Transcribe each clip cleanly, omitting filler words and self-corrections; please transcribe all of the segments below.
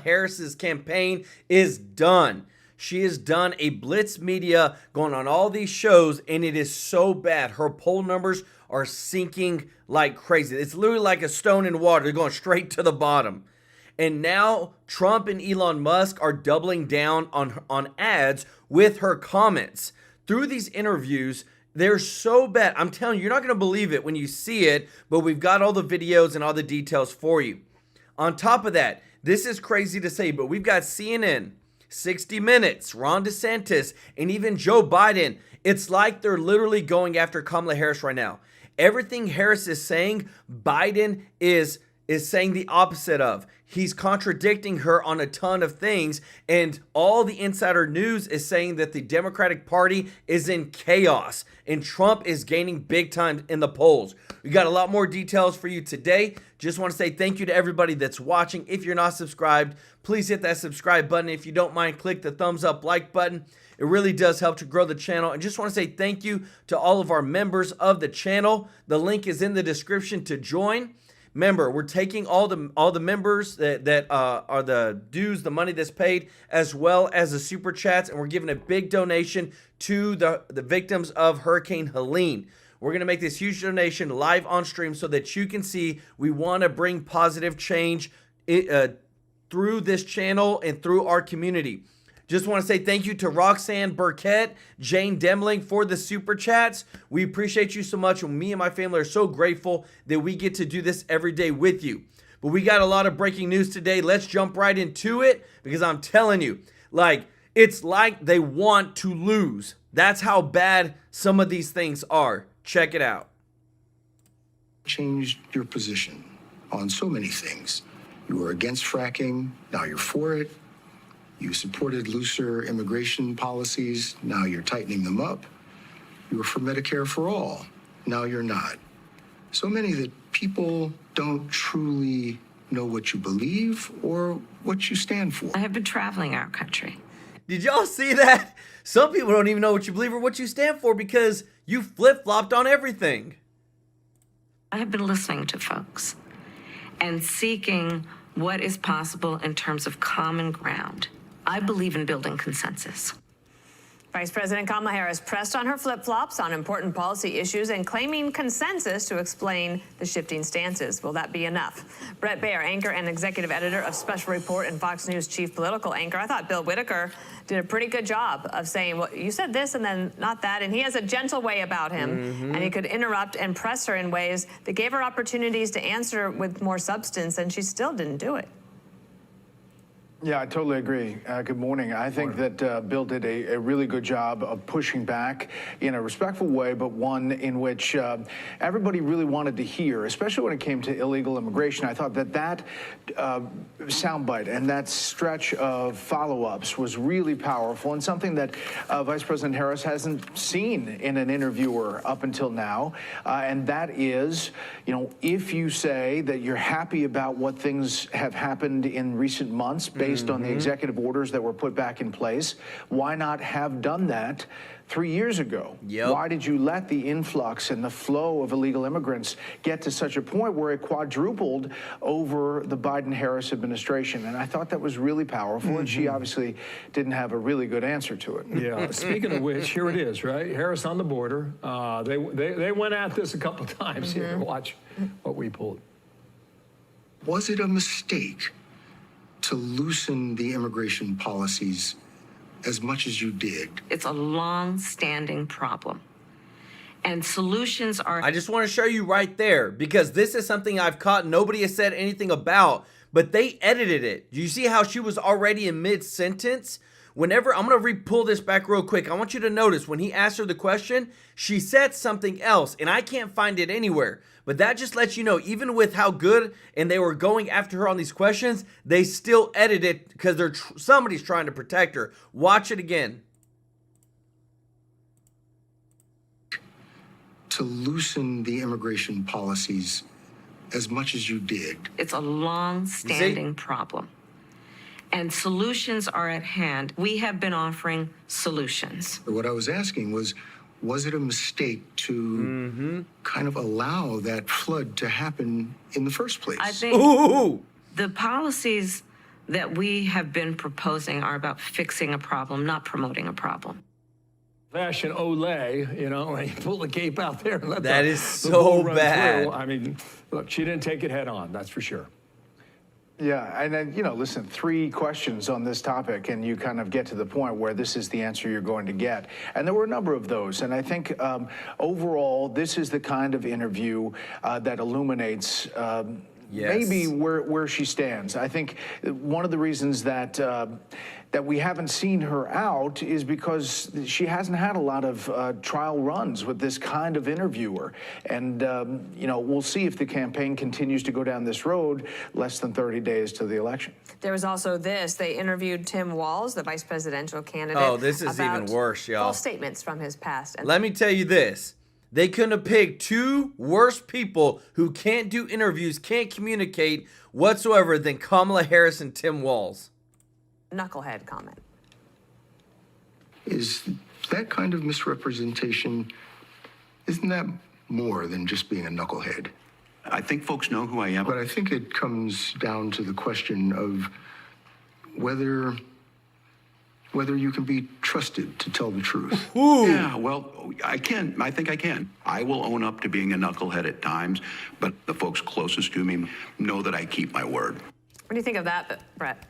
Harris's campaign is done. She has done a blitz media going on all these shows, and it is so bad. Her poll numbers are sinking like crazy. It's literally like a stone in water. They're going straight to the bottom. And now Trump and Elon Musk are doubling down on ads with her comments. Through these interviews, they're so bad. I'm telling you, you're not going to believe it when you see it, but we've got all the videos and all the details for you. On top of that, this is crazy to say, but we've got CNN, 60 Minutes, Ron DeSantis, and even Joe Biden. It's like they're literally going after Kamala Harris right now. Everything Harris is saying, Biden is saying the opposite of. He's contradicting her on a ton of things, and all the insider news is saying that the Democratic Party is in chaos, and Trump is gaining big time in the polls. We got a lot more details for you today. Just want to say thank you to everybody that's watching. If you're not subscribed, please hit that subscribe button. If you don't mind, click the thumbs up like button. It really does help to grow the channel. And just want to say thank you to all of our members of the channel. The link is in the description to join. Remember, we're taking all the members that are the dues, the money that's paid, as well as the super chats, and we're giving a big donation to the victims of Hurricane Helene. We're going to make this huge donation live on stream so that you can see we want to bring positive change through this channel and through our community. Just want to say thank you to Roxanne Burkett, Jane Demling for the super chats. We appreciate you so much, and me and my family are so grateful that we get to do this every day with you. But we got a lot of breaking news today. Let's jump right into it, because I'm telling you, it's like they want to lose. That's how bad some of these things are. Check it out. Changed your position on so many things. You were against fracking, now you're for it. You supported looser immigration policies, now you're tightening them up. You were for Medicare for all, now you're not. So many that people don't truly know what you believe or what you stand for. I have been traveling our country. Did y'all see that? Some people don't even know what you believe or what you stand for because you flip-flopped on everything. I have been listening to folks and seeking what is possible in terms of common ground. I believe in building consensus. Vice President Kamala Harris pressed on her flip-flops on important policy issues and claiming consensus to explain the shifting stances. Will that be enough? Brett Baer, anchor and executive editor of Special Report and Fox News chief political anchor. I thought Bill Whitaker did a pretty good job of saying, well, you said this and then not that. And he has a gentle way about him. And he could interrupt and press her in ways that gave her opportunities to answer with more substance, and she still didn't do it. Yeah, I totally agree. Good morning. I think that Bill did a really good job of pushing back in a respectful way, but one in which everybody really wanted to hear, especially when it came to illegal immigration. I thought that soundbite and that stretch of follow-ups was really powerful and something that Vice President Harris hasn't seen in an interviewer up until now. And that is, if you say that you're happy about what things have happened in recent months based on the executive orders that were put back in place, why not have done that 3 years ago? Yep. Why did you let the influx and the flow of illegal immigrants get to such a point where it quadrupled over the Biden-Harris administration? And I thought that was really powerful, and she obviously didn't have a really good answer to it. Yeah, speaking of which, here it is, right? Harris on the border. They went at this a couple of times here. Watch what we pulled. Was it a mistake to loosen the immigration policies as much as you did? It's a long-standing problem. And solutions are... I just want to show you right there, because this is something I've caught nobody has said anything about, but they edited it. Do you see how she was already in mid-sentence? Whenever, I'm going to pull this back real quick. I want you to notice when he asked her the question, she said something else, and I can't find it anywhere. But that just lets you know, even with how good and they were going after her on these questions, they still edit it because somebody's trying to protect her. Watch it again. To loosen the immigration policies as much as you did. It's a long-standing problem. And solutions are at hand. We have been offering solutions. What I was asking was it a mistake to kind of allow that flood to happen in the first place? I think the policies that we have been proposing are about fixing a problem, not promoting a problem. Fashion Olay, you know, and you pull the cape out there and let That the, is the so bull run bad. through. I mean, look, she didn't take it head on, that's for sure. Yeah, and then, you know, listen, 3 questions on this topic, and you kind of get to the point where this is the answer you're going to get. And there were a number of those. And I think overall, this is the kind of interview that illuminates maybe where she stands. I think one of the reasons that that we haven't seen her out is because she hasn't had a lot of trial runs with this kind of interviewer. And, you know, we'll see if the campaign continues to go down this road less than 30 days to the election. There was also this. They interviewed Tim Walz, the vice presidential candidate. Oh, this is even about worse, y'all. false statements from his past. And Let me tell you this. They couldn't have picked 2 worse people who can't do interviews, can't communicate whatsoever than Kamala Harris and Tim Walz. knucklehead comment. Is that kind of misrepresentation, isn't that more than just being a knucklehead? I think folks know who I am. But I think it comes down to the question of whether you can be trusted to tell the truth. Yeah, well, I can. I think I can. I will own up to being a knucklehead at times, but the folks closest to me know that I keep my word. What do you think of that, Brett?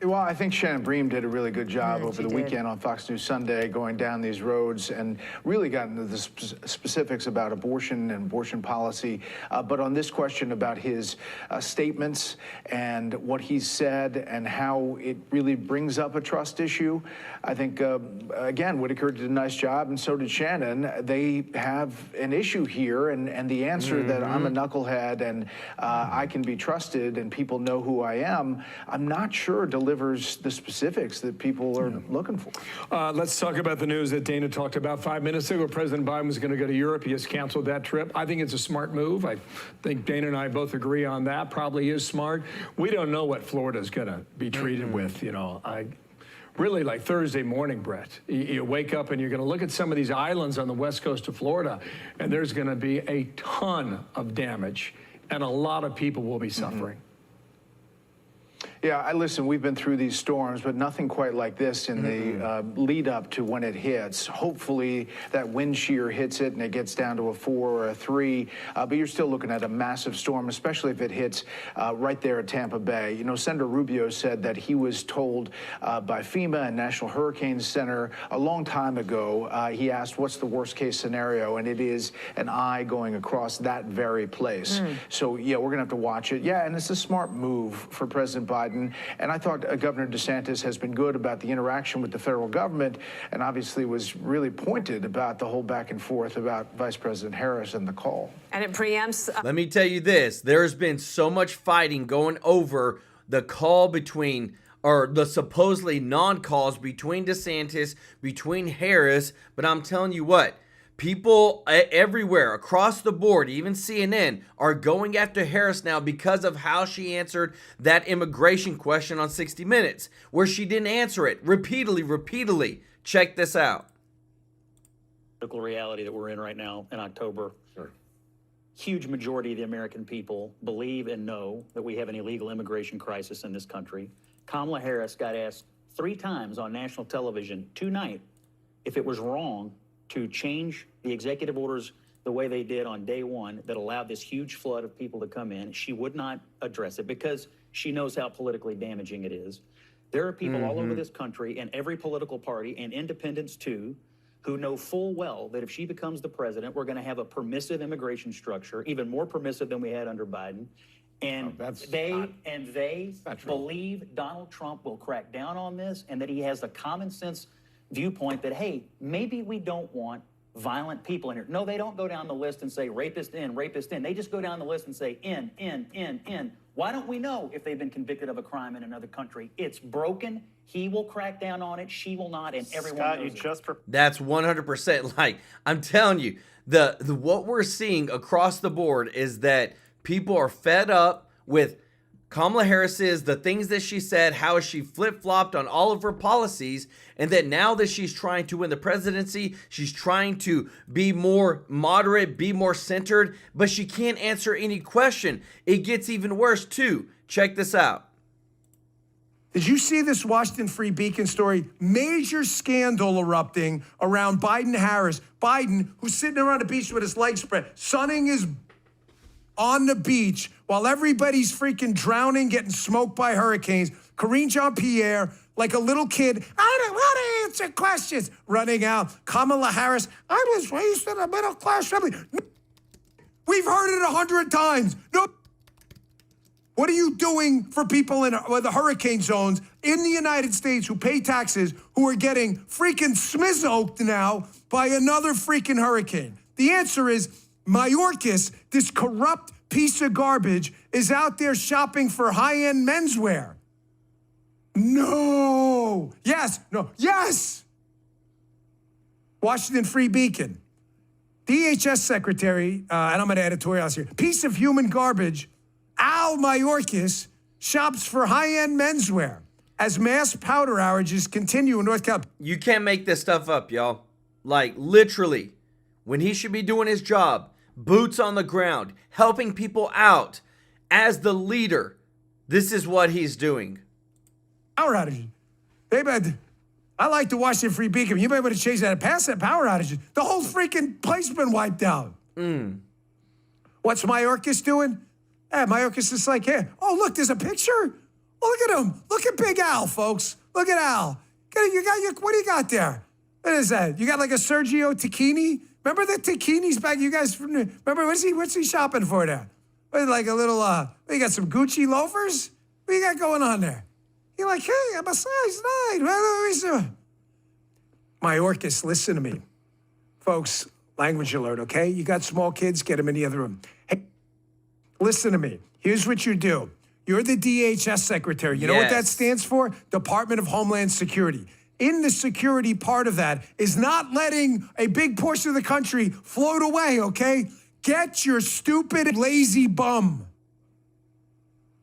Well, I think Shannon Bream did a really good job over she the did. weekend on Fox News Sunday, going down these roads and really got into the specifics about abortion and abortion policy. But on this question about his statements and what he said and how it really brings up a trust issue, I think, again, Whitaker did a nice job, and so did Shannon. They have an issue here, and the answer that I'm a knucklehead and I can be trusted and people know who I am, I'm not sure delivers the specifics that people are looking for. Let's talk about the news that Dana talked about 5 minutes ago. President Biden was going to go to Europe. He has canceled that trip. I think it's a smart move. I think Dana and I both agree on that. Probably is smart. We don't know what Florida is going to be treated with. You know, really like Thursday morning, Brett. You wake up and you're going to look at some of these islands on the west coast of Florida, and there's going to be a ton of damage, and a lot of people will be suffering. Yeah, listen, we've been through these storms, but nothing quite like this in the lead up to when it hits. Hopefully that wind shear hits it and it gets down to a 4 or a 3, but you're still looking at a massive storm, especially if it hits right there at Tampa Bay. You know, Senator Rubio said that he was told by FEMA and National Hurricane Center a long time ago, he asked, what's the worst case scenario? And it is an eye going across that very place. So, yeah, we're going to have to watch it. Yeah, and it's a smart move for President Biden. And I thought Governor DeSantis has been good about the interaction with the federal government, and obviously was really pointed about the whole back and forth about Vice President Harris and the call. And it preempts. Let me tell you this. There's been so much fighting going over the call between, or the supposedly non-calls between DeSantis, between Harris, but I'm telling you what, people everywhere across the board, even CNN, are going after Harris now because of how she answered that immigration question on 60 Minutes, where she didn't answer it repeatedly. Check this out. Political reality that we're in right now in October. Sure. Huge majority of the American people believe and know that we have an illegal immigration crisis in this country. Kamala Harris got asked 3 times on national television tonight if it was wrong to change the executive orders the way they did on day 1 that allowed this huge flood of people to come in. She would not address it because she knows how politically damaging it is. There are people all over this country and every political party, and independents too, who know full well that if she becomes the president, we're going to have a permissive immigration structure, even more permissive than we had under Biden. And they believe Donald Trump will crack down on this, and that he has the common sense viewpoint that, hey, maybe we don't want violent people in here. No, they don't go down the list and say rapist in, rapist in. They just go down the list and say in. Why don't we know if they've been convicted of a crime in another country? It's broken. He will crack down on it. She will not, and everyone knows it. That's 100%. Like, I'm telling you, the what we're seeing across the board is that people are fed up with Kamala Harris, the things that she said, how she flip-flopped on all of her policies, and that now that she's trying to win the presidency, she's trying to be more moderate, be more centered, but she can't answer any question. It gets even worse, too. Check this out. Did you see this Washington Free Beacon story? Major scandal erupting around Biden-Harris. Biden, who's sitting around the beach with his legs spread, sunning his on the beach while everybody's freaking drowning, getting smoked by hurricanes. Karine Jean-Pierre, like a little kid, I don't want to answer questions, running out. Kamala Harris, I was raised in a middle-class family. We've heard it 100 times. No. What are you doing for people in the hurricane zones in the United States who pay taxes, who are getting freaking smizzoked now by another freaking hurricane? The answer is Mayorkas, this corrupt piece of garbage, is out there shopping for high-end menswear. No. Yes. No. Yes. Washington Free Beacon. DHS Secretary, and I'm going to editorialize here, piece of human garbage, Al Mayorkas, shops for high-end menswear as mass powder outages continue in North Carolina. You can't make this stuff up, y'all. Like, literally, when he should be doing his job, boots on the ground, helping people out as the leader, this is what he's doing. Power outages. I like the Washington Free Beacon. You might want to change that. Pass that power outages. The whole freaking place has been wiped out. What's Mayorkas doing? Mayorkas is like, hey, oh, look, there's a picture. Oh, look at him. Look at Big Al, folks. Look at Al. What do you got there? What is that? You got like a Sergio Tacchini? Remember the Tacchinis back? You guys remember? What's he shopping for there? Like a little, you got some Gucci loafers? What you got going on there? You're like, hey, I'm a size 9. Mayorkas, listen to me. Folks, language alert, okay? You got small kids, get them in the other room. Hey, listen to me. Here's what you do. You're the DHS secretary. You know what that stands for? Department of Homeland Security. In the security part of that is not letting a big portion of the country float away, okay? Get your stupid, lazy bum.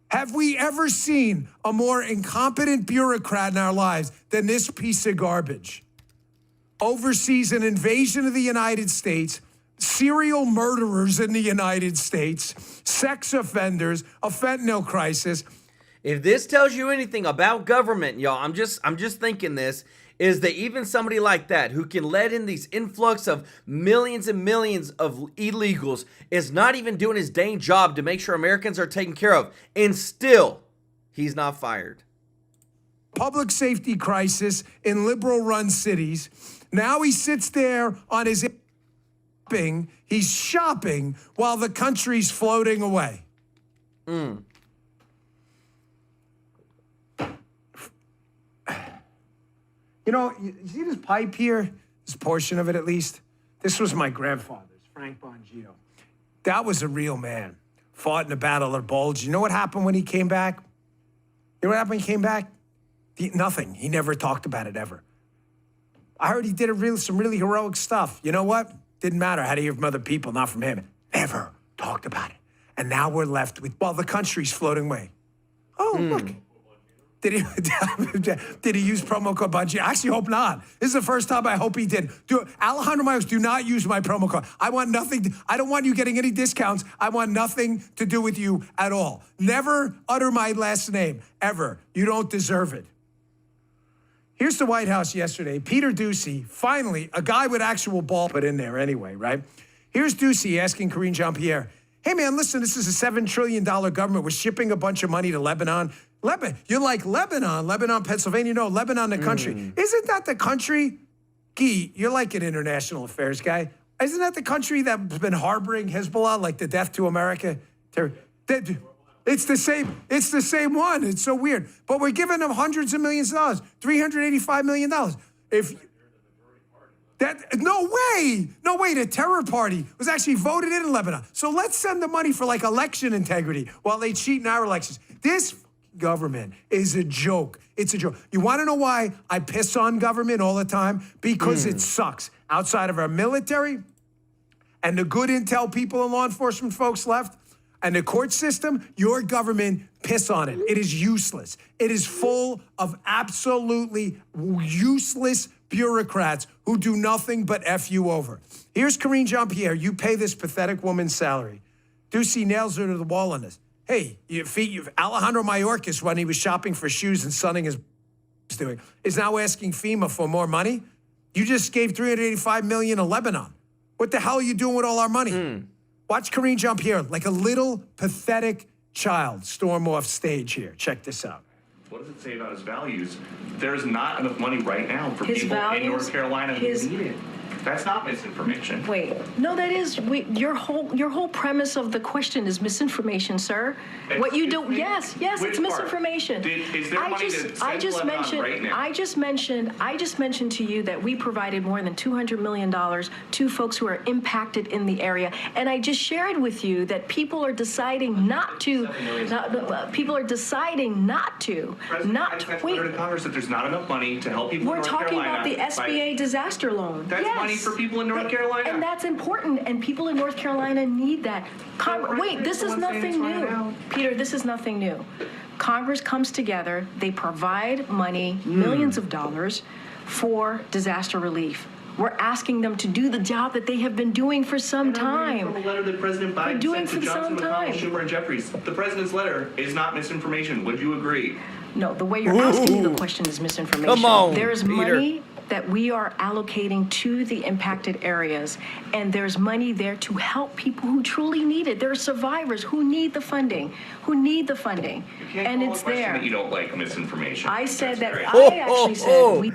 Have we ever seen a more incompetent bureaucrat in our lives than this piece of garbage? Oversees an invasion of the United States, serial murderers in the United States, sex offenders, a fentanyl crisis. If this tells you anything about government, y'all, I'm just thinking this, is that even somebody like that who can let in these influx of millions and millions of illegals is not even doing his dang job to make sure Americans are taken care of. And still, he's not fired. Public safety crisis in liberal-run cities. Now he sits there on his he's shopping while the country's floating away. You know, you see this pipe here? This portion of it, at least? This was my grandfather's, Frank Bongino. That was a real man. Fought in the Battle of Bulge. You know what happened when he came back? You know what happened when he came back? Nothing. He never talked about it, ever. I heard he did some really heroic stuff. You know what? Didn't matter. I had to hear from other people, not from him. Never talked about it. And now we're left with, well, the country's floating away. Oh, look. Did he use promo code Bungie? I actually hope not. This is the first time I hope he did. Alejandro Mayorkas, do not use my promo code. I want nothing. I don't want you getting any discounts. I want nothing to do with you at all. Never utter my last name, ever. You don't deserve it. Here's the White House yesterday. Peter Doocy, finally, a guy with actual ball put in there anyway, right? Here's Doocy asking Karine Jean-Pierre, hey, man, listen, this is a $7 trillion government. We're shipping a bunch of money to Lebanon. You're like Lebanon, Pennsylvania. No, Lebanon, the country. Isn't that the country? Guy, you're like an international affairs guy. Isn't that the country that's been harboring Hezbollah, like the Death to America? It's the same one. It's so weird. But we're giving them hundreds of millions of dollars, $385 million. No way, the terror party was actually voted in Lebanon. So let's send the money for like election integrity while they cheat in our elections. This government is a joke. It's a joke. You want to know why I piss on government all the time? Because it sucks. Outside of our military and the good intel people and law enforcement folks left and the court system, your government, piss on it. It is useless. It is full of absolutely useless bureaucrats who do nothing but F you over. Here's Karine Jean-Pierre. You pay this pathetic woman's salary. Doocy nails her to the wall on this. Hey, Alejandro Mayorkas, when he was shopping for shoes and sunning his doing, is now asking FEMA for more money. You just gave $385 million to Lebanon. What the hell are you doing with all our money? Watch Karine Jean-Pierre, like a little pathetic child, storm off stage here. Check this out. What does it say about his values? There's not enough money right now for His people values, in North Carolina who his- need it. That's not misinformation. Wait, no, that is your whole premise of the question is misinformation, sir. What you do? Excuse me? Yes, Which it's part? misinformation. Is there money to send to Lebanon right now? I just mentioned to you that we provided more than $200 million to folks who are impacted in the area, and I just shared with you that people are deciding not to. People are deciding not to. I sent a letter to Congress that there's not enough money to help people in We're North talking Carolina. about the SBA disaster loan. That's Yes. money for people in North Carolina. And that's important, and people in North Carolina need that. Wait, this is nothing new. Peter, this is nothing new. Congress comes together, they provide money, millions of dollars, for disaster relief. We're asking them to do the job that they have been doing for some time. From a letter that President Biden doing sent to for some Johnson, McConnell, time. Schumer, and Jeffries. The president's letter is not misinformation. Would you agree? No, the way you're asking me the question is misinformation. Come on, There's Peter. money that we are allocating to the impacted areas, and there's money there to help people who truly need it. There are survivors who need the funding, You can't and call it's a question there. that you don't like misinformation. I said That's that. great. I actually said we.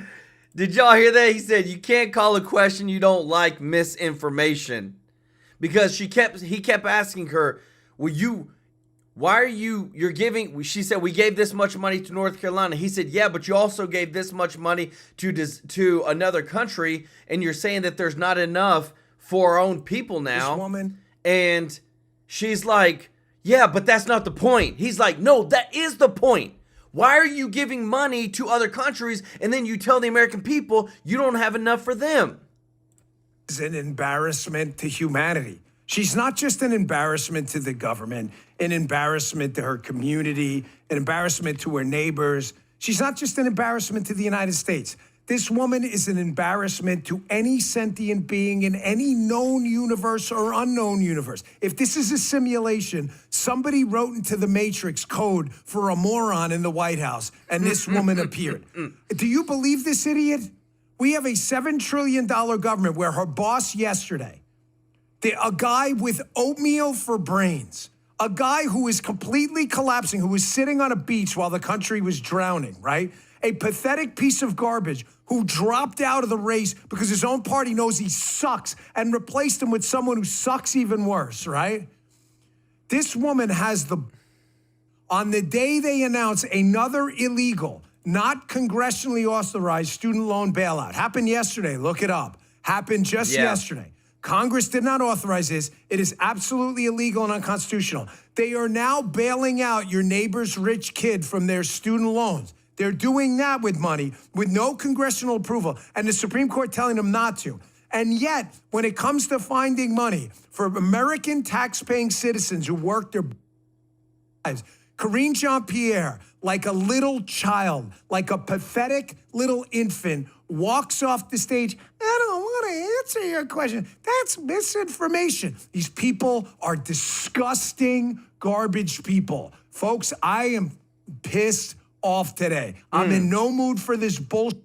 Did y'all hear that? He said you can't call a question you don't like misinformation, because he kept asking her, you're giving, she said, we gave this much money to North Carolina. He said, yeah, but you also gave this much money to another country, and you're saying that there's not enough for our own people now. This woman. And she's like, yeah, but that's not the point. He's like, no, that is the point. Why are you giving money to other countries and then you tell the American people you don't have enough for them? Is an embarrassment to humanity. She's not just an embarrassment to the government, an embarrassment to her community, an embarrassment to her neighbors. She's not just an embarrassment to the United States. This woman is an embarrassment to any sentient being in any known universe or unknown universe. If this is a simulation, somebody wrote into the Matrix code for a moron in the White House, and this woman appeared. Do you believe this idiot? We have a $7 trillion government where her boss yesterday, a guy with oatmeal for brains, a guy who is completely collapsing, who was sitting on a beach while the country was drowning, right? A pathetic piece of garbage who dropped out of the race because his own party knows he sucks and replaced him with someone who sucks even worse, right? This woman has on the day they announce another illegal, not congressionally authorized student loan bailout, happened yesterday, look it up, happened just yesterday. Congress did not authorize this. It is absolutely illegal and unconstitutional. They are now bailing out your neighbor's rich kid from their student loans. They're doing that with money, with no congressional approval, and the Supreme Court telling them not to. And yet, when it comes to finding money for American tax-paying citizens who work their lives, Karine Jean-Pierre, like a little child, like a pathetic little infant, walks off the stage. I don't want to answer your question. That's misinformation. These people are disgusting garbage people. Folks, I am pissed off today. I'm in no mood for this bullshit.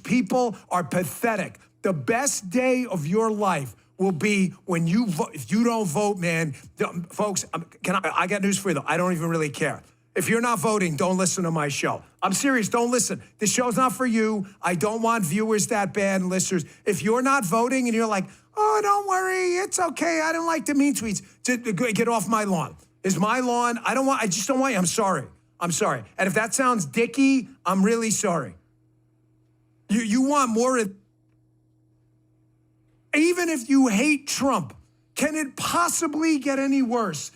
People are pathetic. The best day of your life will be when you vote. If you don't vote, man, folks, I got news for you, though. I don't even really care. If you're not voting, don't listen to my show. I'm serious, don't listen. This show's not for you. I don't want viewers that bad and listeners. If you're not voting and you're like, oh, don't worry, it's okay, I don't like the mean tweets, get off my lawn. Is my lawn, I just don't want you. I'm sorry. And if that sounds dicky, I'm really sorry. You want more of, even if you hate Trump, can it possibly get any worse?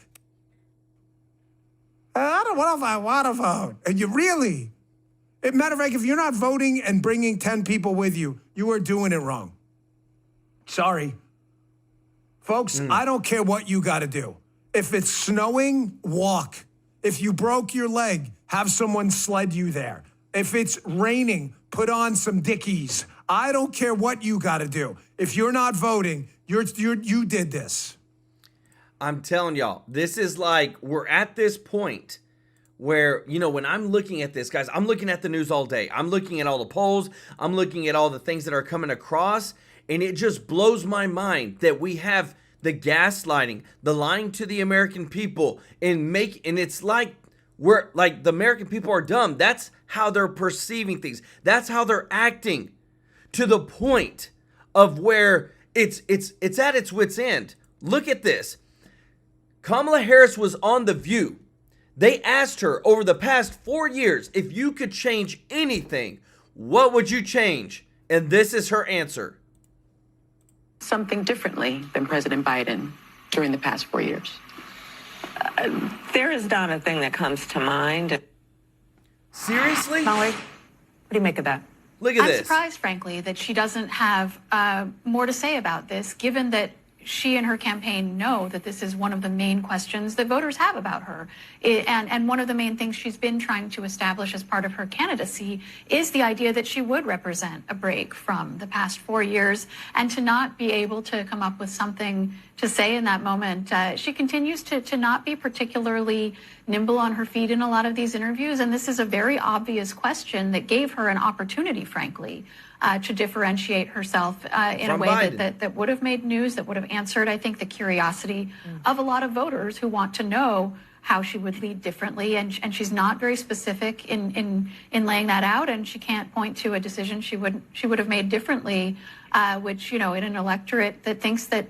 I don't know if I want to vote. And you really, matter of fact, if you're not voting and bringing 10 people with you, you are doing it wrong. Sorry. Folks, I don't care what you got to do. If it's snowing, walk. If you broke your leg, have someone sled you there. If it's raining, put on some Dickies. I don't care what you got to do. If you're not voting, you did this. I'm telling y'all, this is like, we're at this point where, you know, when I'm looking at this, guys, I'm looking at the news all day. I'm looking at all the polls. I'm looking at all the things that are coming across. And it just blows my mind that we have the gaslighting, the lying to the American people, and it's like we're like the American people are dumb. That's how they're perceiving things. That's how they're acting, to the point of where it's at its wit's end. Look at this. Kamala Harris was on The View. They asked her over the past 4 years, if you could change anything, what would you change? And this is her answer. Something differently than President Biden during the past 4 years. There is not a thing that comes to mind. Seriously? Molly, what do you make of that? Look at I'm this. surprised, frankly, that she doesn't have more to say about this, given that she and her campaign know that this is one of the main questions that voters have about her. And one of the main things she's been trying to establish as part of her candidacy is the idea that she would represent a break from the past 4 years, and to not be able to come up with something to say in that moment. She continues to not be particularly nimble on her feet in a lot of these interviews. And this is a very obvious question that gave her an opportunity, frankly, to differentiate herself in a way that would have made news, that would have answered, I think, the curiosity of a lot of voters who want to know how she would lead differently. And she's not very specific in laying that out, and she can't point to a decision she would have made differently, which, you know, in an electorate that thinks that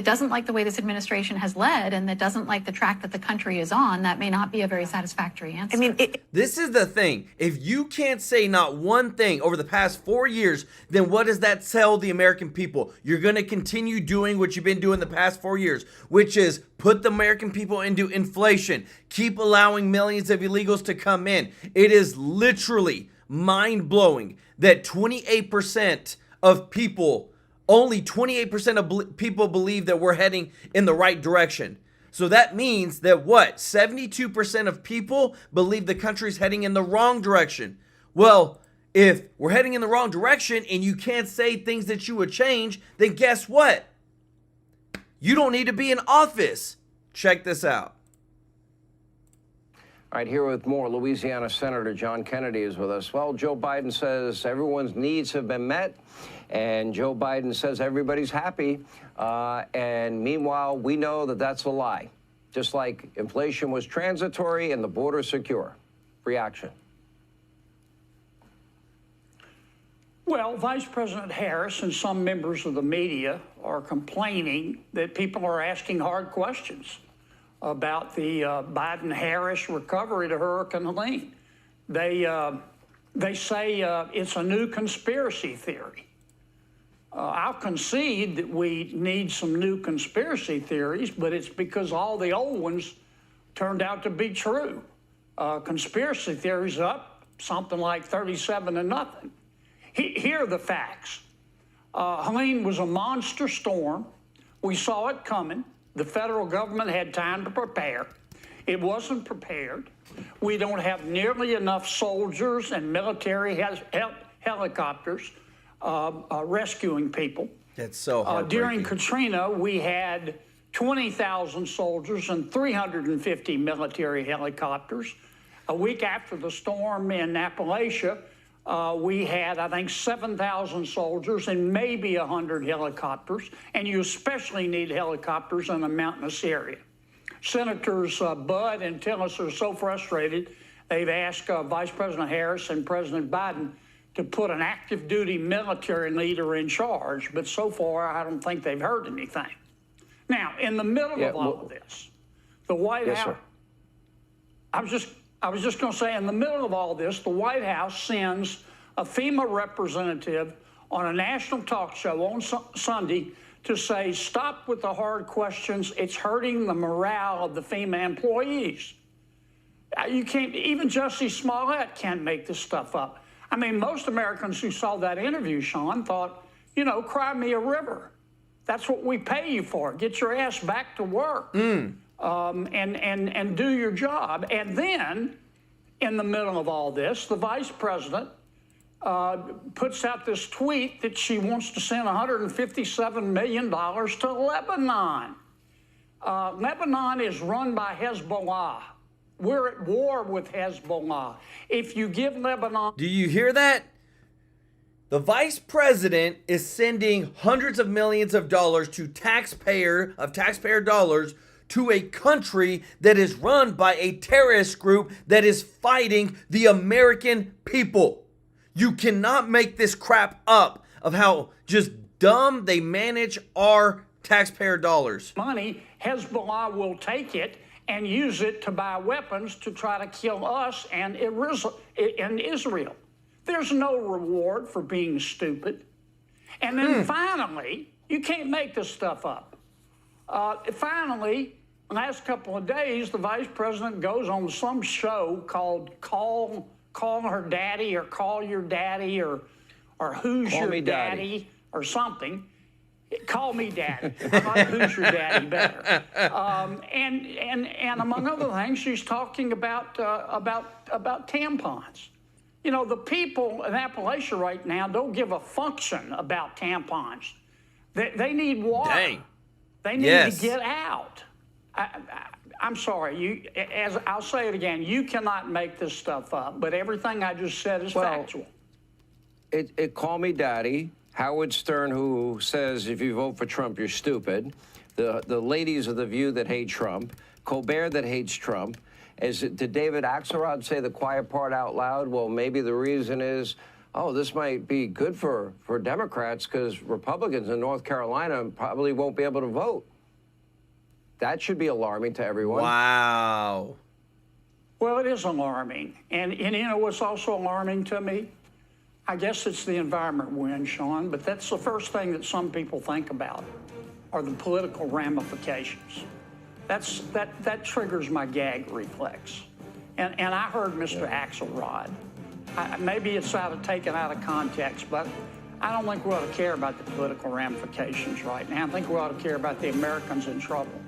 doesn't like the way this administration has led, and that doesn't like the track that the country is on, that may not be a very satisfactory answer. I mean, This is the thing. If you can't say not one thing over the past 4 years, then what does that tell the American people? You're going to continue doing what you've been doing the past 4 years, which is put the American people into inflation, keep allowing millions of illegals to come in. It is literally mind-blowing that 28% of people, only 28% of people believe that we're heading in the right direction. So that means that what? 72% of people believe the country's heading in the wrong direction. Well, if we're heading in the wrong direction and you can't say things that you would change, then guess what? You don't need to be in office. Check this out. All right, here with more, Louisiana Senator John Kennedy is with us. Well, Joe Biden says everyone's needs have been met, and Joe Biden says everybody's happy. And meanwhile, we know that that's a lie. Just like inflation was transitory and the border secure. Reaction. Well, Vice President Harris and some members of the media are complaining that people are asking hard questions about the Biden-Harris recovery to Hurricane Helene. They say it's a new conspiracy theory. I'll concede that we need some new conspiracy theories, but it's because all the old ones turned out to be true. Conspiracy theories up something like 37-0. Here are the facts. Helene was a monster storm. We saw it coming. The federal government had time to prepare. It wasn't prepared. We don't have nearly enough soldiers and military helicopters rescuing people. That's so heartbreaking. During Katrina, we had 20,000 soldiers and 350 military helicopters. A week after the storm in Appalachia, we had, I think, 7,000 soldiers and maybe 100 helicopters, and you especially need helicopters in a mountainous area. Senators Budd and Tillis are so frustrated, they've asked Vice President Harris and President Biden to put an active duty military leader in charge, but so far I don't think they've heard anything. Now, in the middle of all of this, the White House, I was just going to say, in the middle of all this, the White House sends a FEMA representative on a national talk show on Sunday to say, stop with the hard questions. It's hurting the morale of the FEMA employees. You can't, even Jussie Smollett can't make this stuff up. I mean, most Americans who saw that interview, Sean, thought, you know, cry me a river. That's what we pay you for. Get your ass back to work. And do your job. And then, in the middle of all this, the vice president puts out this tweet that she wants to send $157 million to Lebanon. Lebanon is run by Hezbollah. We're at war with Hezbollah. If you give Lebanon... Do you hear that? The vice president is sending hundreds of millions of dollars to taxpayer dollars to a country that is run by a terrorist group that is fighting the American people. You cannot make this crap up of how just dumb they manage our taxpayer dollars. Money, Hezbollah will take it and use it to buy weapons to try to kill us and Israel. There's no reward for being stupid. And then finally, you can't make this stuff up. Finally, the last couple of days, the vice president goes on some show called Call Her Daddy or Call Your Daddy or Who's Call Your Me Daddy or something. Call me daddy. I like Who's Your Daddy better. And among other things, she's talking about tampons. You know, the people in Appalachia right now don't give a function about tampons. They need water. Dang. They need to get out. I'm sorry. As I'll say it again, you cannot make this stuff up. But everything I just said is factual. Call me daddy. Howard Stern, who says if you vote for Trump, you're stupid. The ladies of The View that hate Trump. Colbert that hates Trump. Did David Axelrod say the quiet part out loud? Well, maybe the reason is, oh, this might be good for Democrats because Republicans in North Carolina probably won't be able to vote. That should be alarming to everyone. Wow. Well, it is alarming. And you know what's also alarming to me? I guess it's the environment we're in, Sean, but that's the first thing that some people think about are the political ramifications. That triggers my gag reflex. And I heard Mr. Axelrod. Maybe it's taken out of context, but I don't think we ought to care about the political ramifications right now. I think we ought to care about the Americans in trouble.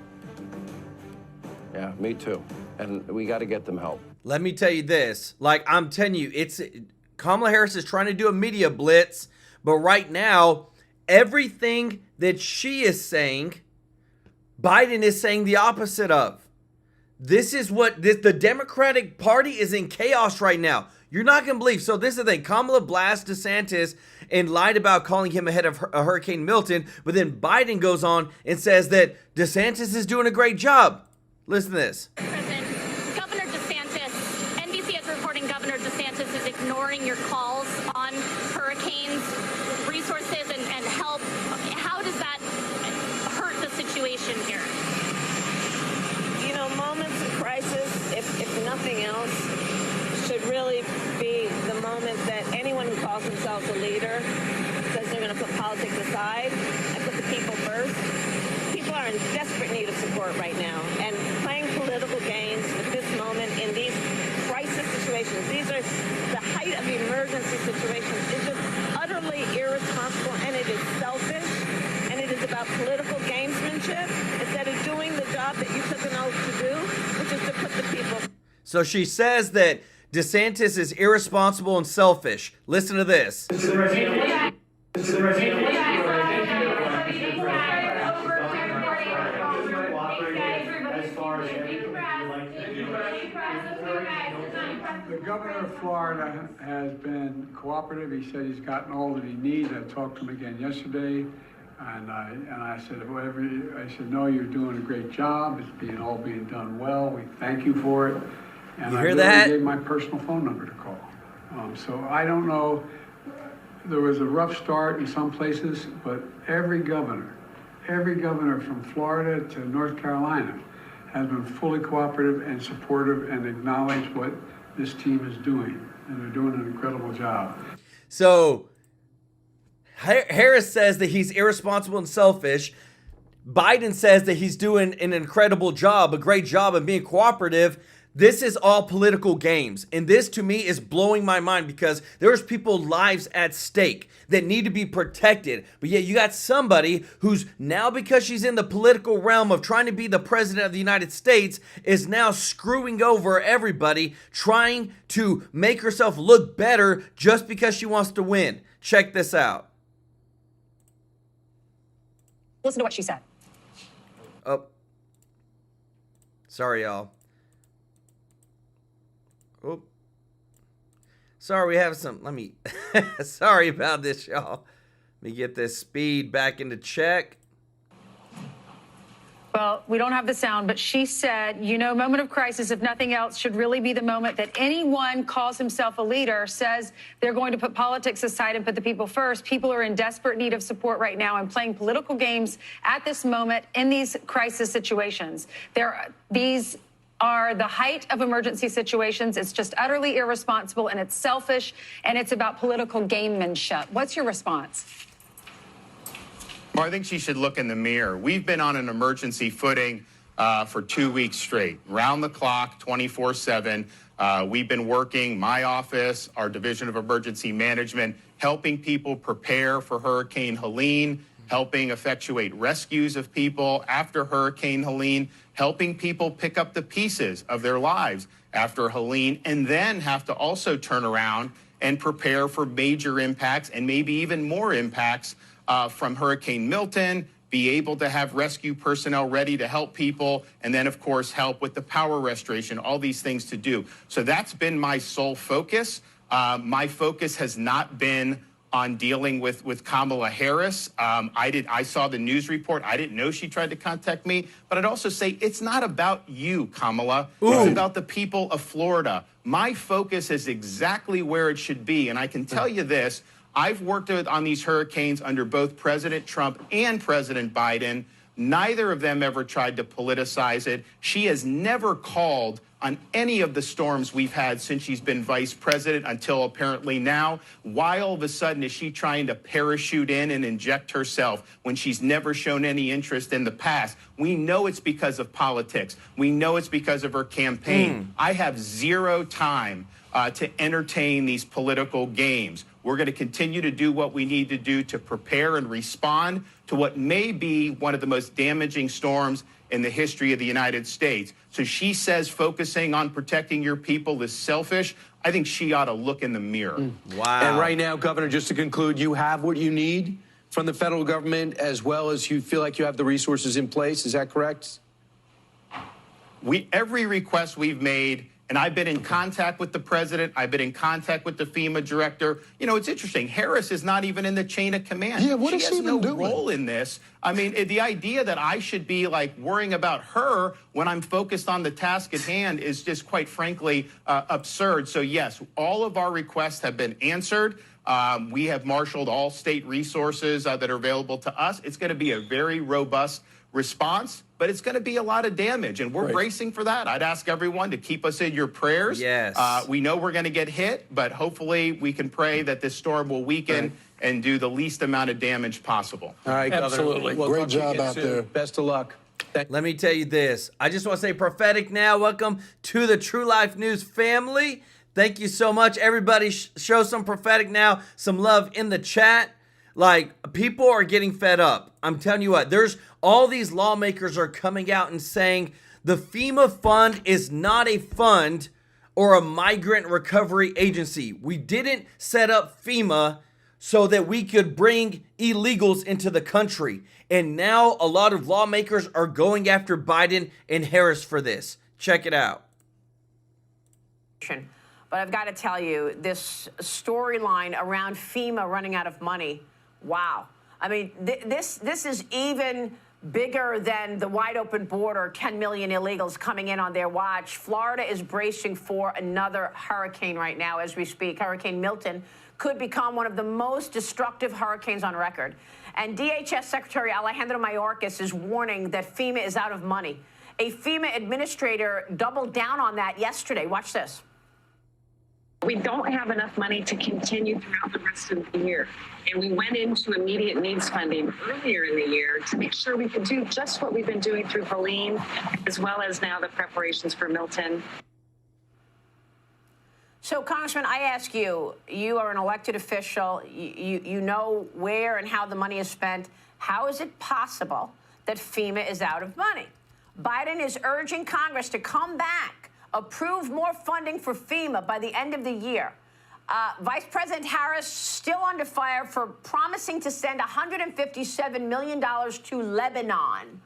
Yeah, me too. And we got to get them help. Let me tell you this. Like, I'm telling you, Kamala Harris is trying to do a media blitz, but right now, everything that she is saying, Biden is saying the opposite of. This is what the Democratic Party is in chaos right now. You're not going to believe. So this is the thing. Kamala blasts DeSantis and lied about calling him ahead of Hurricane Milton, but then Biden goes on and says that DeSantis is doing a great job. Listen to this. Governor DeSantis, NBC is reporting Governor DeSantis is ignoring your calls on hurricanes, resources, and help. How does that hurt the situation here? You know, moments of crisis, if nothing else, should really be the moment that anyone who calls themselves a leader says they're going to put politics aside and put the people first. People are in desperate need of support right now, and playing political games with this moment in these crisis situations, these are the height of emergency situations, is just utterly irresponsible, and it is selfish, and it is about political gamesmanship instead of doing the job that you took an oath to do, which is to put the people. So she says that DeSantis is irresponsible and selfish. Listen to this. The governor of Florida has been cooperative. He said he's gotten all that he needs. I talked to him again yesterday, and I said, no, you're doing a great job. It's all being done well. We thank you for it. And I really gave my personal phone number to call. So I don't know. There was a rough start in some places, but every governor from Florida to North Carolina has been fully cooperative and supportive and acknowledged what this team is doing. And they're doing an incredible job. So Harris says that he's irresponsible and selfish. Biden says that he's doing an incredible job, a great job of being cooperative. This is all political games. And this to me is blowing my mind because there's people's lives at stake that need to be protected. But yet you got somebody who's now, because she's in the political realm of trying to be the president of the United States, is now screwing over everybody, trying to make herself look better just because she wants to win. Check this out. Listen to what she said. Oh. Sorry, y'all. Oh. Sorry, we have some. Let me. Sorry about this, y'all. Let me get this speed back into check. Well, we don't have the sound, but she said, you know, moment of crisis, if nothing else, should really be the moment that anyone calls himself a leader, says they're going to put politics aside and put the people first. People are in desperate need of support right now and playing political games at this moment in these crisis situations. These are the height of emergency situations. It's just utterly irresponsible, and it's selfish, and it's about political gamemanship. What's your response? Well, I think she should look in the mirror. We've been on an emergency footing for 2 weeks straight, round the clock, 24/7. We've been working, my office, our Division of Emergency Management, helping people prepare for Hurricane Helene, helping effectuate rescues of people after Hurricane Helene, helping people pick up the pieces of their lives after Helene, and then have to also turn around and prepare for major impacts and maybe even more impacts from Hurricane Milton, be able to have rescue personnel ready to help people, and then, of course, help with the power restoration, all these things to do. So that's been my sole focus. My focus has not been on dealing with Kamala Harris. I saw the news report. I didn't know she tried to contact me. But I'd also say it's not about you, Kamala. Ooh. It's about the people of Florida. My focus is exactly where it should be. And I can tell you this. I've worked on these hurricanes under both President Trump and President Biden. Neither of them ever tried to politicize it. She has never called on any of the storms we've had since she's been vice president until apparently now. Why all of a sudden is she trying to parachute in and inject herself when she's never shown any interest in the past? We know it's because of politics. We know it's because of her campaign. I have zero time to entertain these political games. We're going to continue to do what we need to do to prepare and respond to what may be one of the most damaging storms in the history of the United States. So she says focusing on protecting your people is selfish. I think she ought to look in the mirror. Wow. And right now, Governor, just to conclude, you have what you need from the federal government as well as you feel like you have the resources in place. Is that correct? Every request we've made, and I've been in contact with the president. I've been in contact with the FEMA director. You know, it's interesting. Harris is not even in the chain of command. Yeah, what is she even doing? She has no role in this. I mean, the idea that I should be like worrying about her when I'm focused on the task at hand is just quite frankly absurd. So yes, all of our requests have been answered. We have marshaled all state resources that are available to us. It's going to be a very robust response, but it's going to be a lot of damage, and we're bracing for that. I'd ask everyone to keep us in your prayers. Yes. We know we're going to get hit, but hopefully we can pray that this storm will weaken and do the least amount of damage possible. All right, absolutely. Governor. Great job out there. Best of luck. Let me tell you this. I just want to say prophetic now. Welcome to the True Life News family. Thank you so much. Everybody show some prophetic now, some love in the chat. Like, people are getting fed up. I'm telling you what, there's all these lawmakers are coming out and saying the FEMA fund is not a fund or a migrant recovery agency. We didn't set up FEMA so that we could bring illegals into the country. And now a lot of lawmakers are going after Biden and Harris for this. Check it out. But I've got to tell you, this storyline around FEMA running out of money, wow. I mean, this is even bigger than the wide open border, 10 million illegals coming in on their watch. Florida is bracing for another hurricane right now as we speak. Hurricane Milton could become one of the most destructive hurricanes on record. And DHS Secretary Alejandro Mayorkas is warning that FEMA is out of money. A FEMA administrator doubled down on that yesterday. Watch this. We don't have enough money to continue throughout the rest of the year. And we went into immediate needs funding earlier in the year to make sure we could do just what we've been doing through Helene, as well as now the preparations for Milton. So, Congressman, I ask you, you are an elected official. You know where and how the money is spent. How is it possible that FEMA is out of money? Biden is urging Congress to come back, approve more funding for FEMA by the end of the year. Vice President Harris still under fire for promising to send $157 million to Lebanon.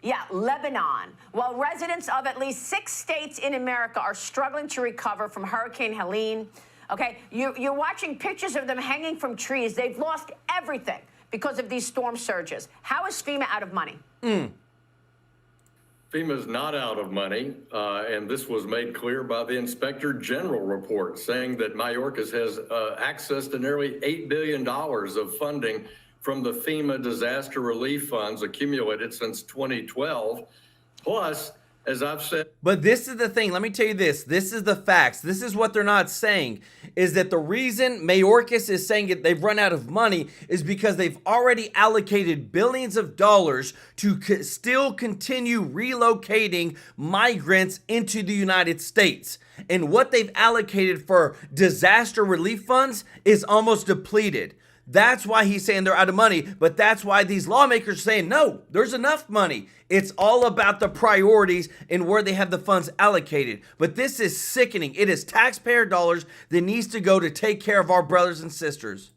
Yeah, Lebanon. Well, residents of at least 6 states in America are struggling to recover from Hurricane Helene. Okay, you're watching pictures of them hanging from trees. They've lost everything because of these storm surges. How is FEMA out of money? FEMA's not out of money, and this was made clear by the Inspector General report, saying that Mayorkas has access to nearly $8 billion of funding from the FEMA disaster relief funds accumulated since 2012. Plus, as I've said. But this is the thing. Let me tell you this. This is the facts. This is what they're not saying, is that the reason Mayorkas is saying that they've run out of money is because they've already allocated billions of dollars to still continue relocating migrants into the United States. And what they've allocated for disaster relief funds is almost depleted. That's why he's saying they're out of money, but that's why these lawmakers are saying, no, there's enough money. It's all about the priorities and where they have the funds allocated. But this is sickening. It is taxpayer dollars that needs to go to take care of our brothers and sisters.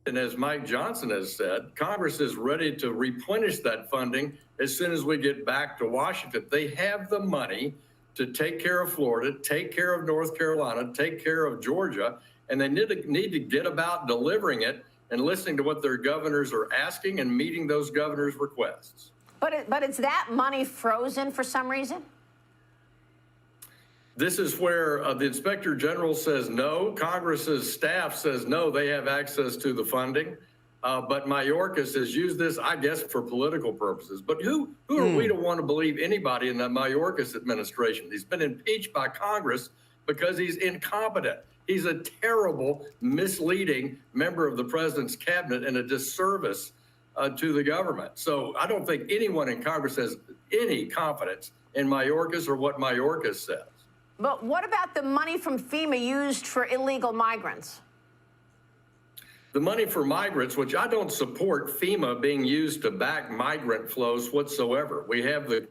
And as Mike Johnson has said, Congress is ready to replenish that funding as soon as we get back to Washington. They have the money to take care of Florida, take care of North Carolina, take care of Georgia, and they need to get about delivering it and listening to what their governors are asking and meeting those governors' requests. But it's that money frozen for some reason? This is where the Inspector General says no. Congress's staff says no, they have access to the funding. But Mayorkas has used this, I guess, for political purposes. But who are we to want to believe anybody in the Mayorkas administration? He's been impeached by Congress because he's incompetent. He's a terrible, misleading member of the president's cabinet and a disservice to the government. So I don't think anyone in Congress has any confidence in Mayorkas or what Mayorkas says. But what about the money from FEMA used for illegal migrants? The money for migrants, which I don't support FEMA being used to back migrant flows whatsoever. We have the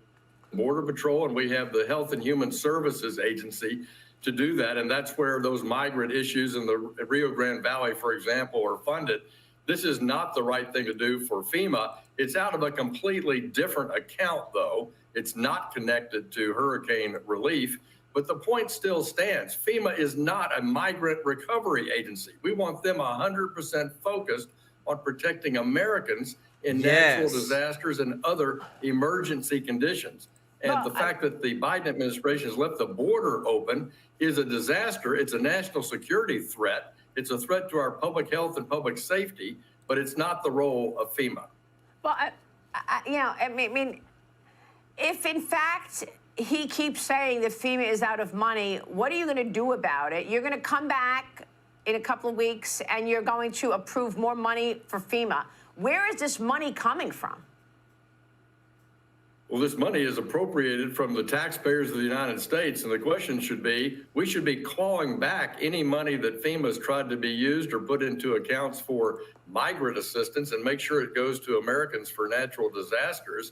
Border Patrol and we have the Health and Human Services Agency to do that. And that's where those migrant issues in the Rio Grande Valley, for example, are funded. This is not the right thing to do for FEMA. It's out of a completely different account, though. It's not connected to hurricane relief. But the point still stands. FEMA is not a migrant recovery agency. We want them 100% focused on protecting Americans in natural disasters and other emergency conditions. And the fact that the Biden administration has left the border open is a disaster. It's a national security threat. It's a threat to our public health and public safety, but it's not the role of FEMA. Well, I mean, if in fact he keeps saying that FEMA is out of money, what are you going to do about it? You're going to come back in a couple of weeks and you're going to approve more money for FEMA. Where is this money coming from? Well, this money is appropriated from the taxpayers of the United States, and the question should be, we should be clawing back any money that FEMA's tried to be used or put into accounts for migrant assistance and make sure it goes to Americans for natural disasters.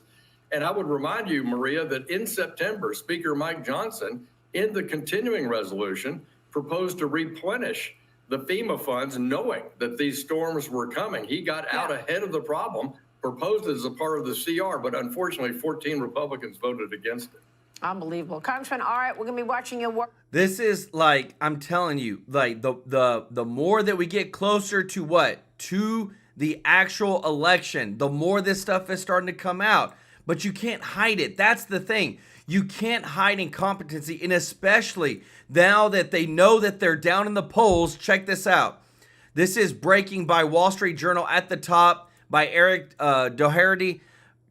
And I would remind you, Maria, that in September, Speaker Mike Johnson, in the continuing resolution, proposed to replenish the FEMA funds knowing that these storms were coming. He got out ahead of the problem, proposed it as a part of the CR, but unfortunately 14 Republicans voted against it. Unbelievable. Congressman, all right, we're going to be watching your work. This is like, I'm telling you, like the more that we get closer to what? To the actual election, the more this stuff is starting to come out. But you can't hide it. That's the thing. You can't hide incompetency, and especially now that they know that they're down in the polls. Check this out. This is breaking by Wall Street Journal at the top by Eric Doherty.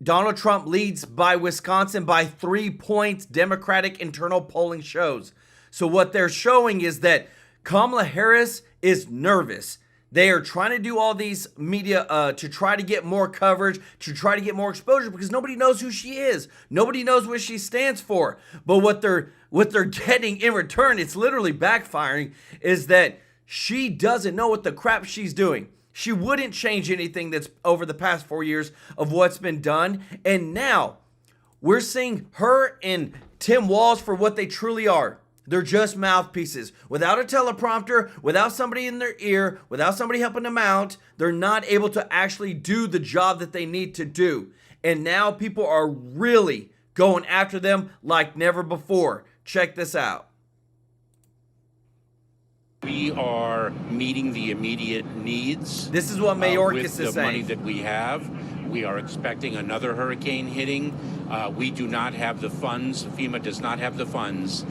Donald Trump leads by Wisconsin by 3 points, Democratic internal polling shows. So what they're showing is that Kamala Harris is nervous. They are trying to do all these media to try to get more coverage, to try to get more exposure, because nobody knows who she is. Nobody knows what she stands for. But what they're getting in return, it's literally backfiring, is that she doesn't know what the crap she's doing. She wouldn't change anything that's over the past 4 years of what's been done. And now we're seeing her and Tim Walz for what they truly are. They're just mouthpieces. Without a teleprompter, without somebody in their ear, without somebody helping them out, they're not able to actually do the job that they need to do. and now people are really going after them like never before. Check this out. We are meeting the immediate needs. This is what Mayorkas with is the money saying. that we have. We are expecting another hurricane hitting. We do not have the funds. FEMA does not have the funds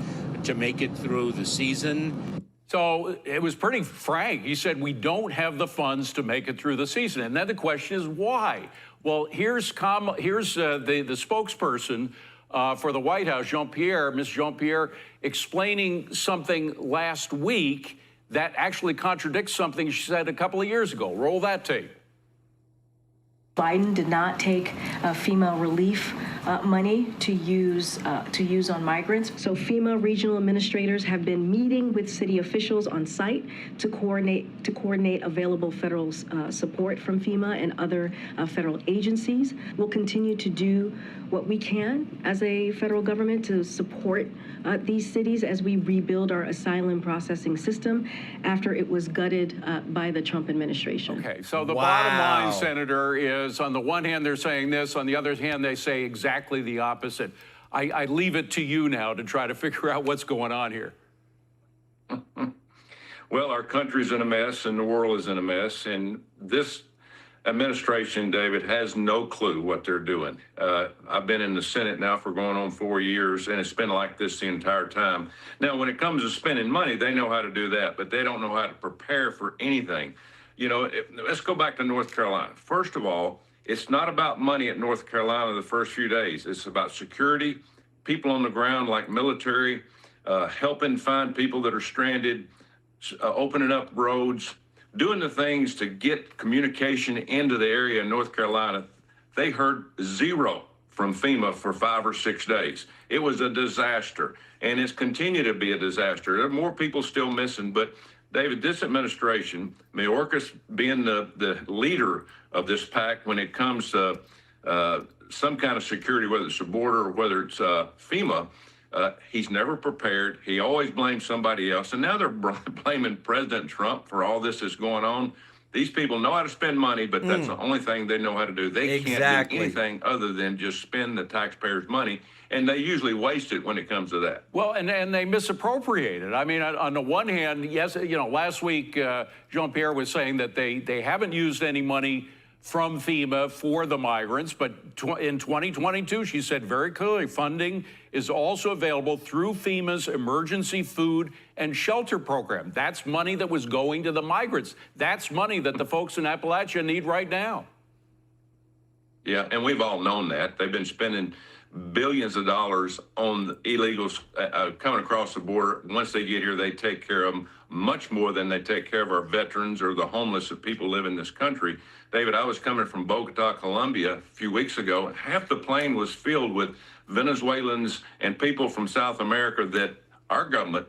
to make it through the season. So it was pretty frank. He said, we don't have the funds to make it through the season. And then the question is why? Well, here's the spokesperson for the White House, Ms. Jean-Pierre, explaining something last week that actually contradicts something she said a couple of years ago. Roll that tape. Biden did not take FEMA relief money to use on migrants. So FEMA regional administrators have been meeting with city officials on site to coordinate available federal support from FEMA and other federal agencies. We'll continue to do what we can as a federal government to support these cities as we rebuild our asylum processing system after it was gutted by the Trump administration. Okay, so the bottom line, Senator, is on the one hand they're saying this, on the other hand they say exactly the opposite. I leave it to you now to try to figure out what's going on here. Well, our country's in a mess and the world is in a mess, and this administration, David, has no clue what they're doing. I've been in the Senate now for going on 4 years, and it's been like this the entire time. Now, when it comes to spending money, they know how to do that, but they don't know how to prepare for anything. You know, let's go back to North Carolina. First of all, it's not about money at North Carolina the first few days. It's about security, people on the ground like military, helping find people that are stranded, opening up roads, doing the things to get communication into the area in North Carolina. They heard zero from FEMA for 5 or 6 days. It was a disaster, and it's continued to be a disaster. There are more people still missing, but David, this administration, Mayorkas being the leader of this pack when it comes to some kind of security, whether it's the border or whether it's FEMA, he's never prepared. He always blames somebody else. And now they're blaming President Trump for all this that's going on. These people know how to spend money, but that's the only thing they know how to do. They can't do anything other than just spend the taxpayers' money. And they usually waste it when it comes to that. Well, and they misappropriate it. I mean, on the one hand, yes, you know, last week, Jean-Pierre was saying that they haven't used any money from FEMA for the migrants, but in 2022, she said very clearly, funding is also available through FEMA's emergency food and shelter program. That's money that was going to the migrants. That's money that the folks in Appalachia need right now. Yeah, and we've all known that. They've been spending billions of dollars on illegals coming across the border. Once they get here, they take care of them much more than they take care of our veterans or the homeless that people live in this country. David, I was coming from Bogota, Colombia a few weeks ago. Half the plane was filled with Venezuelans and people from South America that our government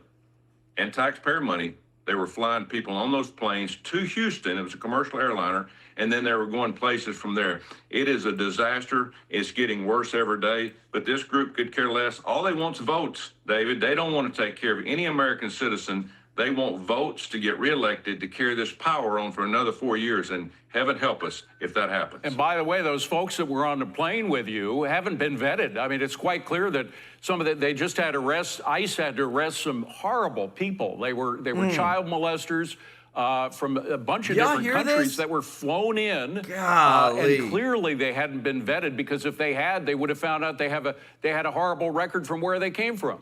and taxpayer money, they were flying people on those planes to Houston. It was a commercial airliner, and then they were going places from there. It is a disaster. It's getting worse every day, but this group could care less. All they want is votes, David. They don't want to take care of any American citizen. They want votes to get reelected to carry this power on for another 4 years, and heaven help us if that happens. And by the way, those folks that were on the plane with you haven't been vetted. I mean, it's quite clear that some of they just had arrests. ICE had to arrest some horrible people. They were child molesters from a bunch of different countries that were flown in. And clearly they hadn't been vetted, because if they had, they would have found out they had a horrible record from where they came from.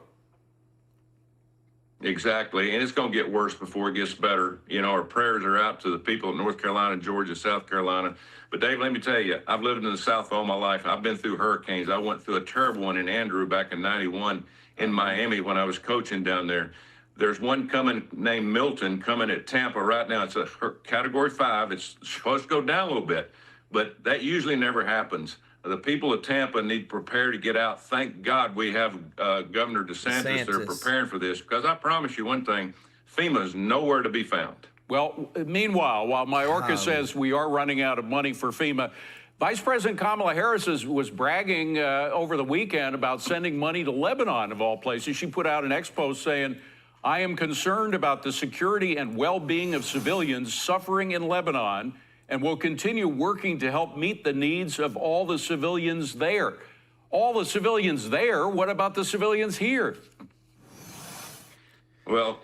Exactly, and it's going to get worse before it gets better. You know, our prayers are out to the people of North Carolina, Georgia, South Carolina. But Dave, let me tell you, I've lived in the South all my life. I've been through hurricanes. I went through a terrible one in Andrew back in '91 in Miami when I was coaching down there. There's one coming named Milton coming at Tampa right now. It's a Category 5. It's supposed to go down a little bit, but that usually never happens. The people of Tampa need to prepare to get out. Thank God we have Governor DeSantis that are preparing for this, because I promise you one thing, FEMA is nowhere to be found. Well, meanwhile, while Mayorkas says we are running out of money for FEMA, Vice President Kamala Harris was bragging over the weekend about sending money to Lebanon, of all places. She put out an ex-post saying, "I am concerned about the security and well-being of civilians suffering in Lebanon, and will continue working to help meet the needs of all the civilians there. All the civilians there, what about the civilians here? Well,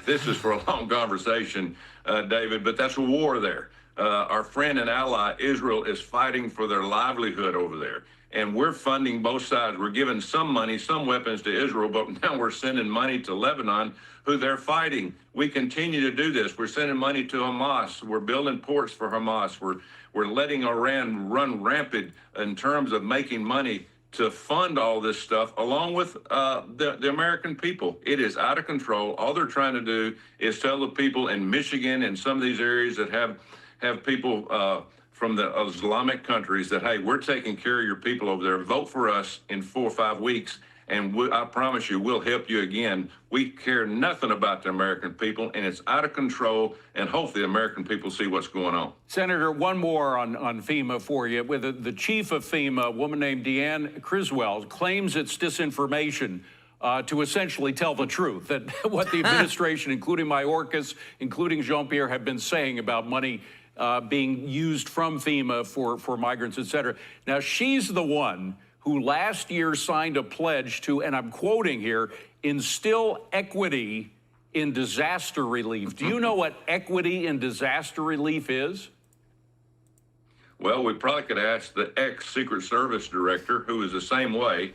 this is for a long conversation, David, but that's a war there. Our friend and ally, Israel, is fighting for their livelihood over there. And we're funding both sides. We're giving some money, some weapons to Israel, but now we're sending money to Lebanon, who they're fighting. We continue to do this. We're sending money to Hamas. We're building ports for Hamas. We're letting Iran run rampant in terms of making money to fund all this stuff, along with the American people. It is out of control. All they're trying to do is tell the people in Michigan and some of these areas that have people from the Islamic countries that, hey, we're taking care of your people over there. Vote for us in 4 or 5 weeks, and I promise you, we'll help you again. We care nothing about the American people, and it's out of control, and hopefully the American people see what's going on. Senator, one more on FEMA for you. With the chief of FEMA, a woman named Deanne Criswell, claims it's disinformation to essentially tell the truth, that what the administration, including Mayorkas, including Jean-Pierre, have been saying about money being used from FEMA for migrants, et cetera. Now, she's the one who last year signed a pledge to, and I'm quoting here, instill equity in disaster relief. Do you know what equity in disaster relief is? Well, we probably could ask the ex-Secret Service director, who was the same way.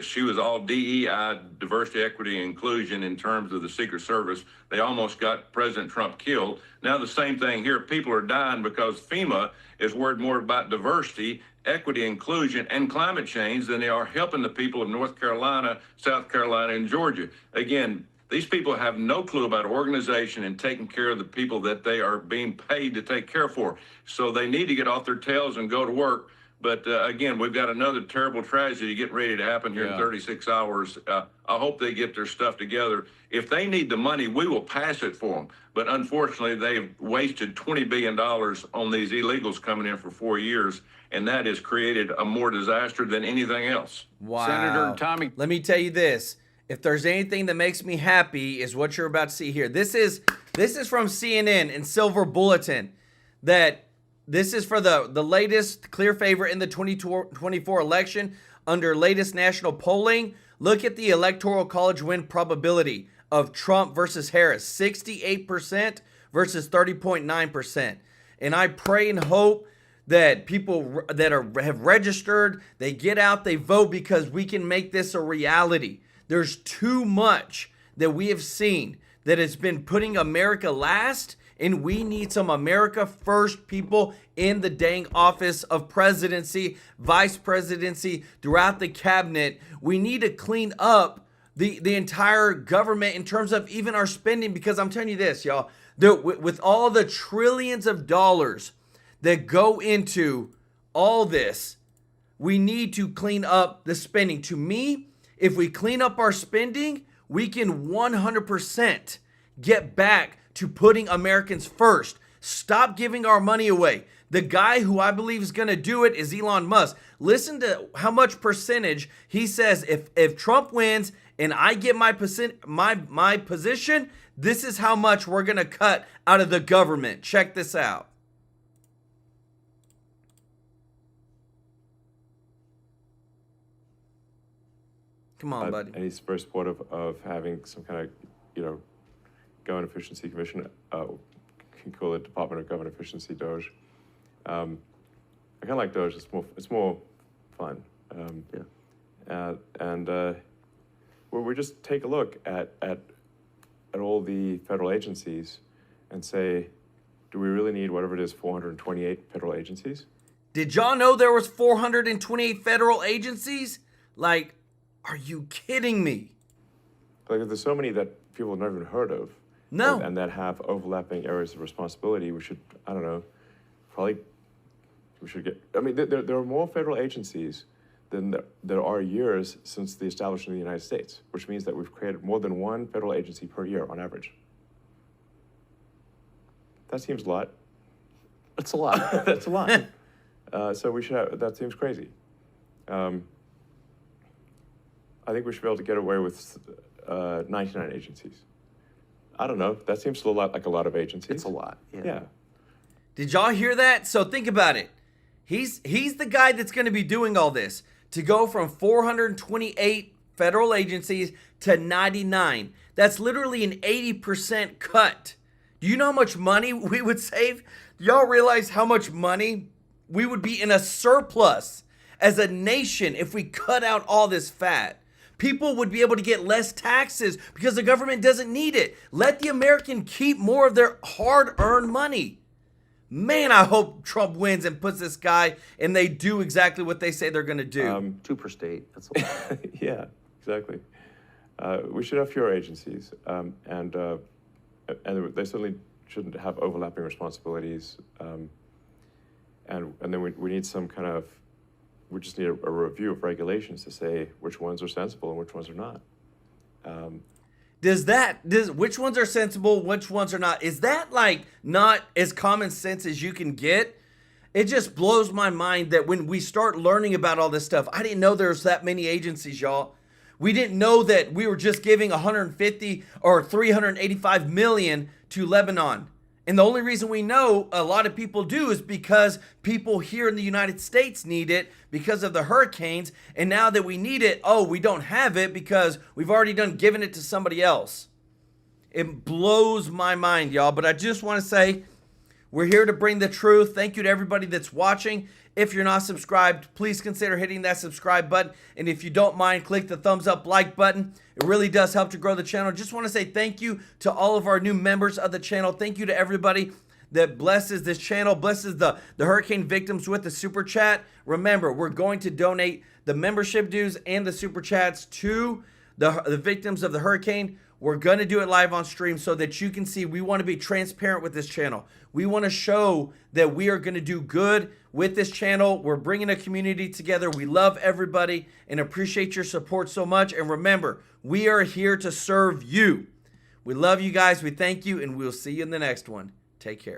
She was all DEI, diversity, equity, and inclusion in terms of the Secret Service. They almost got President Trump killed. Now the same thing here. People are dying because FEMA is worried more about diversity, equity, inclusion, and climate change than they are helping the people of North Carolina, South Carolina, and Georgia. Again, these people have no clue about organization and taking care of the people that they are being paid to take care for. So they need to get off their tails and go to work. But again, we've got another terrible tragedy getting ready to happen here in 36 hours. I hope they get their stuff together. If they need the money, we will pass it for them. But unfortunately, they've wasted $20 billion on these illegals coming in for 4 years, and that has created a more disaster than anything else. Wow. Senator Tommy. Let me tell you this. If there's anything that makes me happy is what you're about to see here. This is from CNN and Silver Bulletin, that this is for the latest clear favorite in the 2024 election under latest national polling. Look at the Electoral College win probability of Trump versus Harris, 68% versus 30.9%. And I pray and hope that people that have registered, they get out, they vote, because we can make this a reality. There's too much that we have seen that has been putting America last, and we need some America first people in the dang office of presidency, vice presidency, throughout the cabinet. We need to clean up the entire government in terms of even our spending, because I'm telling you this, y'all, with all the trillions of dollars that go into all this, we need to clean up the spending. To me, if we clean up our spending, we can 100% get back to putting Americans first. Stop giving our money away. The guy who I believe is going to do it is Elon Musk. Listen to how much percentage he says if Trump wins and I get my position, this is how much we're going to cut out of the government. Check this out. Come on, buddy. And he's very supportive of having some kind of, government efficiency commission. Can call it Department of Government Efficiency, DOGE. I kind of like DOGE. It's more fun. Where we just take a look at all the federal agencies and say, do we really need whatever it is, 428 federal agencies? Did y'all know there was 428 federal agencies? Like, are you kidding me? Like, there's so many that people have never even heard of. No. And that have overlapping areas of responsibility. We should, there are more federal agencies than there are years since the establishment of the United States, which means that we've created more than one federal agency per year on average. That seems a lot. That's a lot. That's a lot. So we should have, that seems crazy. I think we should be able to get away with 99 agencies. I don't know. That seems a lot like a lot of agencies. It's a lot. Yeah. Did y'all hear that? So think about it. He's the guy that's going to be doing all this. To go from 428 federal agencies to 99. That's literally an 80% cut. Do you know how much money we would save? Do y'all realize how much money we would be in a surplus as a nation if we cut out all this fat? People would be able to get less taxes because the government doesn't need it. Let the American keep more of their hard-earned money. Man, I hope Trump wins and puts this guy and they do exactly what they say they're going to do. 2 per state. That's all. Yeah, exactly. We should have fewer agencies, and they certainly shouldn't have overlapping responsibilities. And then we need some kind of, we just need a review of regulations to say which ones are sensible and which ones are not. Which ones are sensible, which ones are not? Is that like not as common sense as you can get? It just blows my mind that when we start learning about all this stuff, I didn't know there's that many agencies, y'all. We didn't know that we were just giving 150 or 385 million to Lebanon. And the only reason we know a lot of people do is because people here in the United States need it because of the hurricanes. And now that we need it, we don't have it because we've already given it to somebody else. It blows my mind, y'all. But I just want to say, we're here to bring the truth. Thank you to everybody that's watching. If you're not subscribed, please consider hitting that subscribe button. And if you don't mind, click the thumbs up like button. It really does help to grow the channel. Just want to say thank you to all of our new members of the channel. Thank you to everybody that blesses this channel, blesses the hurricane victims with the super chat. Remember, we're going to donate the membership dues and the super chats to the victims of the hurricane. We're going to do it live on stream so that you can see. We want to be transparent with this channel. We want to show that we are going to do good with this channel. We're bringing a community together. We love everybody and appreciate your support so much. And remember, we are here to serve you. We love you guys. We thank you, and we'll see you in the next one. Take care.